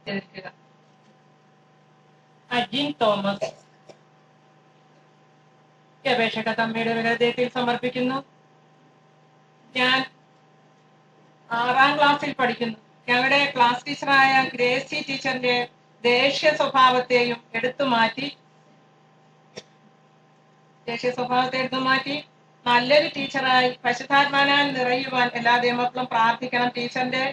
എതിർക്കുക. Ajin Thomas ഈ അപേക്ഷ കത്തമ്മയുടെ വിലദ്ദേഹത്തിൽ സമർപ്പിക്കുന്നു. ഞാൻ 6ാം ക്ലാസ്സിൽ പഠിക്കുന്നു. ഞങ്ങളുടെ ക്ലാസ് ടീച്ചറായ ഗ്രേസി ടീച്ചറിന്റെ ദേഷ്യ സ്വഭാവത്തെ എടുത്തു മാറ്റി നല്ലൊരു ടീച്ചറായി പരിശുദ്ധാത്മാനാൽ നിറയുവാൻ എല്ലാ ദൈവമക്കളും പ്രാർത്ഥിക്കണം. ടീച്ചറിന്റെ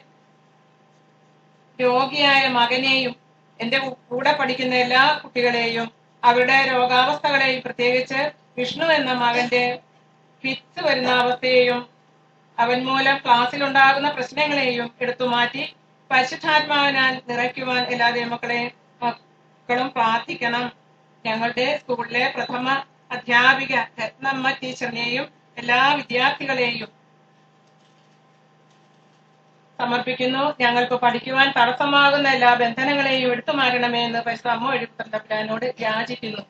രോഗിയായ മകനെയും എന്റെ കൂടെ പഠിക്കുന്ന എല്ലാ കുട്ടികളെയും അവരുടെ രോഗാവസ്ഥകളെയും പ്രത്യേകിച്ച് വിഷ്ണു എന്ന മകന്റെ ഫിറ്റ്സ് വരുന്ന അവസ്ഥയെയും അവൻ മൂലം ക്ലാസ്സിലുണ്ടാകുന്ന പ്രശ്നങ്ങളെയും എടുത്തു മാറ്റി പരിശുദ്ധാത്മാവിനാൽ നിറയ്ക്കുവാൻ എല്ലാ ദൈവമക്കളും പ്രാർത്ഥിക്കണം. ഞങ്ങളുടെ സ്കൂളിലെ പ്രഥമ അധ്യാപിക രത്നമ്മ ടീച്ചറിനെയും എല്ലാ വിദ്യാർത്ഥികളെയും സമർപ്പിക്കുന്നു. ഞങ്ങൾക്ക് പഠിക്കുവാൻ തടസ്സമാകുന്ന എല്ലാ ബന്ധനങ്ങളെയും എടുത്തു മാറ്റണമേ എന്ന് പരിശുദ്ധ അമ്മ വഴി പുത്രന്റെ തമ്പുരാനോട് യാചിക്കുന്നു.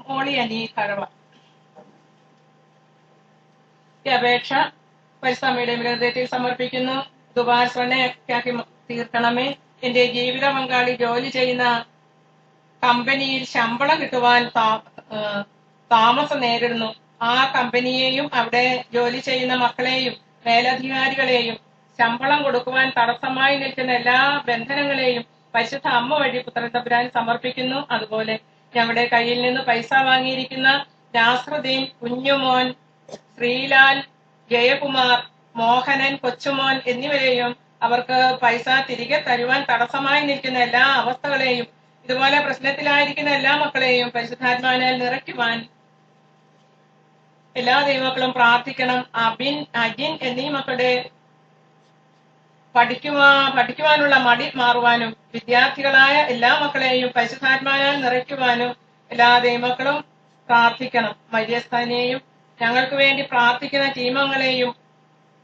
മോളിയനി കഴവ ഈ അപേക്ഷ പരിശുദ്ധ അമ്മയുടെ ഹൃദയത്തിൽ സമർപ്പിക്കുന്നു. ദുബാർസണയാക്കി തീർക്കണമേ. എന്റെ ജീവിത പങ്കാളി ജോലി ചെയ്യുന്ന കമ്പനിയിൽ ശമ്പളം കിട്ടുവാൻ താമസം നേരിടുന്നു. ആ കമ്പനിയെയും അവിടെ ജോലി ചെയ്യുന്ന മക്കളെയും മേലധികാരികളെയും ശമ്പളം കൊടുക്കുവാൻ തടസ്സമായി നിൽക്കുന്ന എല്ലാ ബന്ധനങ്ങളെയും പരിശുദ്ധ അമ്മ വഴി പുത്രൻ തമ്പുരാൻ സമർപ്പിക്കുന്നു. അതുപോലെ ഞങ്ങളുടെ കയ്യിൽ നിന്ന് പൈസ വാങ്ങിയിരിക്കുന്ന നാസ്രുദ്ദീൻ, കുഞ്ഞുമോൻ, ശ്രീലാൽ, ജയകുമാർ, മോഹനൻ, കൊച്ചുമോൻ എന്നിവരെയും അവർക്ക് പൈസ തിരികെ തരുവാൻ തടസ്സമായി നിൽക്കുന്ന എല്ലാ അവസ്ഥകളെയും ഇതുപോലെ പ്രശ്നത്തിലായിരിക്കുന്ന എല്ലാ മക്കളെയും പരിശുദ്ധാത്മാവിനാൽ നിറയ്ക്കുവാൻ എല്ലാ ദൈവമക്കളും പ്രാർത്ഥിക്കണം. അജിൻ എന്നീ മക്കളുടെ പഠിക്കുവാനുള്ള മടി മാറുവാനും വിദ്യാർത്ഥികളായ എല്ലാ മക്കളെയും പരിശുദ്ധാത്മാവിനാൽ നിറയ്ക്കുവാനും എല്ലാ ദൈവമക്കളും പ്രാർത്ഥിക്കണം. മര്യസ്ഥാനെയും ഞങ്ങൾക്ക് വേണ്ടി പ്രാർത്ഥിക്കുന്ന ടീമങ്ങളെയും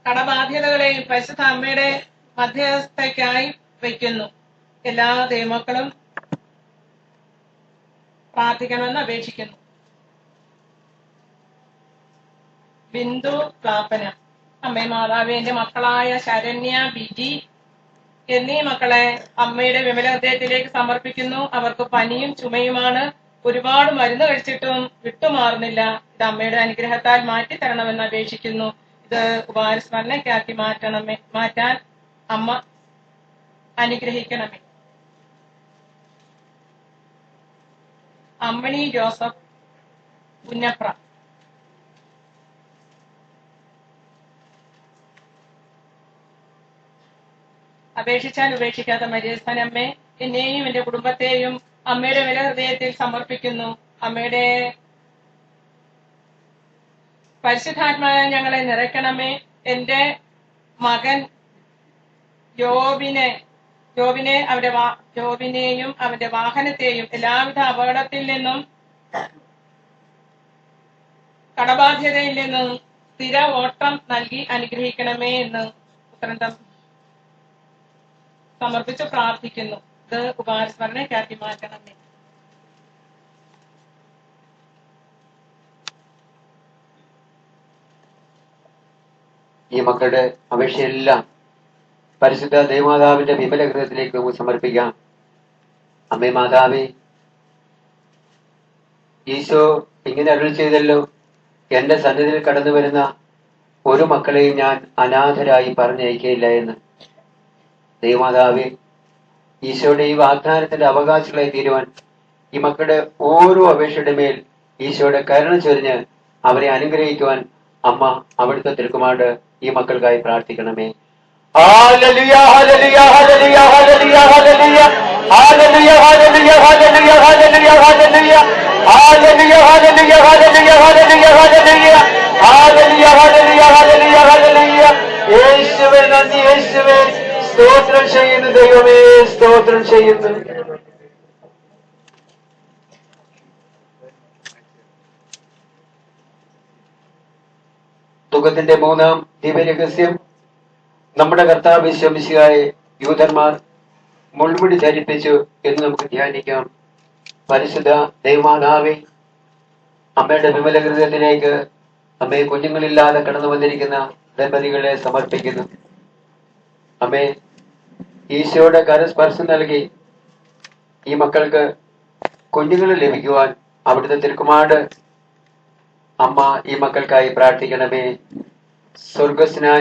കടബാധ്യതകളെയും പരിശുദ്ധ അമ്മയുടെ മധ്യസ്ഥയ്ക്കായി വയ്ക്കുന്നു. എല്ലാ ദൈവമക്കളും പ്രാർത്ഥിക്കണമെന്ന് അപേക്ഷിക്കുന്നു. ബിന്ദു ക്ലാപ്പന അമ്മേ മാതാവേ, എന്റെ മക്കളായ ശരണ്യ, ബിജി എന്നീ മക്കളെ അമ്മയുടെ വിമല ഹൃദയത്തിലേക്ക് സമർപ്പിക്കുന്നു. അവർക്ക് പനിയും ചുമയുമാണ്. ഒരുപാട് മരുന്ന് കഴിച്ചിട്ടും വിട്ടുമാറുന്നില്ല. ഇത് അമ്മയുടെ അനുഗ്രഹത്താൽ മാറ്റി തരണമെന്ന് അപേക്ഷിക്കുന്നു. ഇത് ഉപഹാരസ്മരണയ്ക്കാക്കി മാറ്റാൻ അമ്മ അനുഗ്രഹിക്കണമേ. അമ്മണി ജോസഫ് പുന്നപ്ര അപേക്ഷിച്ചാൽ ഉപേക്ഷിക്കാത്ത മര്യസ്ഥാന അമ്മേ, എന്നെയും എന്റെ കുടുംബത്തെയും അമ്മയുടെ വില ഹൃദയത്തിൽ സമർപ്പിക്കുന്നു. അമ്മയുടെ പരിശുദ്ധാത്മാവിനെ ഞങ്ങളെ നിറയ്ക്കണമേ. എന്റെ മകൻ ജോബിനെയും അവന്റെ വാഹനത്തെയും എല്ലാവിധ അപകടത്തിൽ നിന്നും കടബാധ്യതയിൽ നിന്നും സ്ഥിര ഓട്ടം നൽകി അനുഗ്രഹിക്കണമേ എന്ന് പുത്രൻ സമർപ്പിച്ച് പ്രാർത്ഥിക്കുന്നു. ഇത് ഉപഹാരസ്മരണയ്ക്കാക്കി മാറ്റണമേ. ഈ മക്കളുടെ അപേക്ഷയെല്ലാം പരിശുദ്ധ ദേവമാതാവിന്റെ വിമല ഹൃദയത്തിലേക്ക് നമുക്ക് സമർപ്പിക്കാം. അമ്മേ മാതാവേ, ഈശോ ഇങ്ങനെ അരുൾ ചെയ്തല്ലോ, എന്റെ സന്നിധിയിൽ കടന്നു വരുന്ന ഒരു മക്കളെയും ഞാൻ അനാഥരായി പറഞ്ഞയക്കുകയില്ല എന്ന്. ദേവമാതാവേ, ഈശോയുടെ ഈ വാഗ്ദാനത്തിന്റെ അവകാശികളായി തീരുവാൻ ഈ മക്കളുടെ ഓരോ അപേക്ഷയുടെ മേൽ ഈശോയുടെ കരുണ ചൊരിഞ്ഞ് അവരെ അനുഗ്രഹിക്കുവാൻ അമ്മ അവിടുത്തെ തിരുക്കുമാട് ഈ മക്കൾക്കായി പ്രാർത്ഥിക്കണമേ. Hallelujah, hallelujah, hallelujah, hallelujah, hallelujah, hallelujah, hallelujah, hallelujah, hallelujah, hallelujah, hallelujah, hallelujah, hallelujah, hallelujah, hallelujah, hallelujah, hallelujah, hallelujah, hallelujah. യേശുവേ നന്ദി, യേശുവേ സ്തോത്രം ചെയ്യുന്നു, ദൈവമേ സ്തോത്രം ചെയ്യുന്നു. ദുഃഖത്തിന്റെ 3-ാം ദിവ്യരഹസ്യം. നമ്മുടെ കർത്താവ് വിശ്വസിയായി യൂതന്മാർ മുൾമുടി ധരിപ്പിച്ചു എന്ന് നമുക്ക് ധ്യാനിക്കാം. പരിശുദ്ധ ദൈവമാതാവേ, അമ്മയുടെ വിമല ഹൃദയത്തിലേക്ക് അമ്മയെ കുഞ്ഞുങ്ങളില്ലാതെ കടന്നു വന്നിരിക്കുന്ന ദമ്പതികളെ സമർപ്പിക്കുന്നു. അമ്മേ, ഈശോയുടെ കരസ്പർശം നൽകി ഈ മക്കൾക്ക് കുഞ്ഞുങ്ങൾ ലഭിക്കുവാൻ അവിടുത്തെ തിരുക്കുമാട് അമ്മ ഈ മക്കൾക്കായി പ്രാർത്ഥിക്കണമേ. സ്വർഗസ്നായ